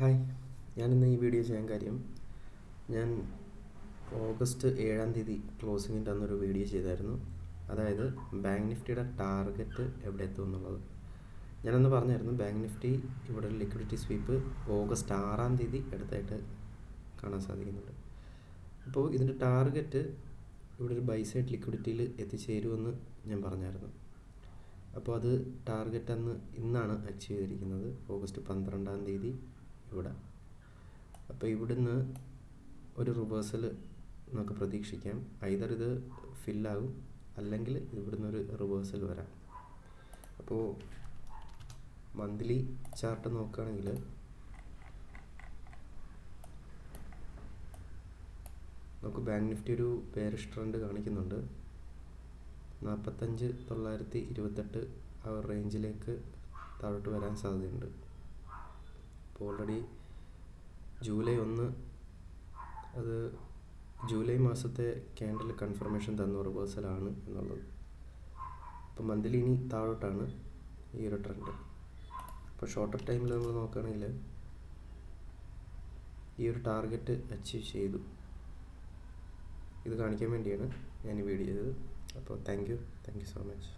Hi, ഞാനിന്ന് ഈ video ചെയ്യാൻ കാര്യം, ഞാൻ ഓഗസ്റ്റ് 7-ാം തീയതി ക്ലോസിങ്ങിൻ്റെ അന്നൊരു വീഡിയോ ചെയ്തായിരുന്നു. അതായത് ബാങ്ക് നിഫ്റ്റിയുടെ ടാർഗറ്റ് എവിടെ എത്തും എന്നുള്ളത്. ഞാനന്ന് പറഞ്ഞായിരുന്നു ബാങ്ക് നിഫ്റ്റി ഇവിടെ ഒരു ലിക്വിഡിറ്റി സ്വീപ്പ് ഓഗസ്റ്റ് 6-ാം തീയതി എടുത്തായിട്ട് കാണാൻ സാധിക്കുന്നുണ്ട്. അപ്പോൾ ഇതിൻ്റെ ടാർഗറ്റ് ഇവിടെ ഒരു ബൈ സൈഡ് ലിക്വിഡിറ്റിയിൽ എത്തിച്ചേരുമെന്ന് ഞാൻ പറഞ്ഞായിരുന്നു. അപ്പോൾ അത് ടാർഗറ്റ് ഇന്നാണ് അച്ചീവ് ചെയ്തിരിക്കുന്നത്, ഓഗസ്റ്റ് 12-ാം തീയതി ഇവിടെ. അപ്പോൾ ഇവിടുന്ന് ഒരു റിവേഴ്സൽ നമുക്ക് പ്രതീക്ഷിക്കാം. ഐദർ ഇത് ഫില്ലാകും, അല്ലെങ്കിൽ ഇവിടുന്ന് ഒരു റിവേഴ്സൽ വരാം. അപ്പോൾ മന്ത്ലി ചാർട്ട് നോക്കുകയാണെങ്കിൽ നമുക്ക് ബാങ്ക് നിഫ്റ്റി ഒരു ബെയറിഷ് ട്രെൻഡ് കാണിക്കുന്നുണ്ട്. 45,928 ആ റേഞ്ചിലേക്ക് താഴോട്ട് വരാൻ സാധ്യതയുണ്ട്. അപ്പോൾ ഓൾറെഡി ജൂലൈ 1 അത് ജൂലൈ മാസത്തെ ക്യാൻഡിൽ കൺഫർമേഷൻ തന്ന റിവേഴ്സലാണ് എന്നുള്ളത്. അപ്പോൾ മന്ത്ലി ഇനി താഴോട്ടാണ് ഈ ഒരു ട്രെൻഡ്. അപ്പോൾ ഷോർട്ടർ ടൈമിൽ നമ്മൾ നോക്കുകയാണെങ്കിൽ ഈ ഒരു ടാർഗറ്റ് അച്ചീവ് ചെയ്തു. ഇത് കാണിക്കാൻ വേണ്ടിയാണ് ഞാൻ ഈ വീഡിയോ ചെയ്തത്. അപ്പോൾ താങ്ക് യു സോ മച്ച്.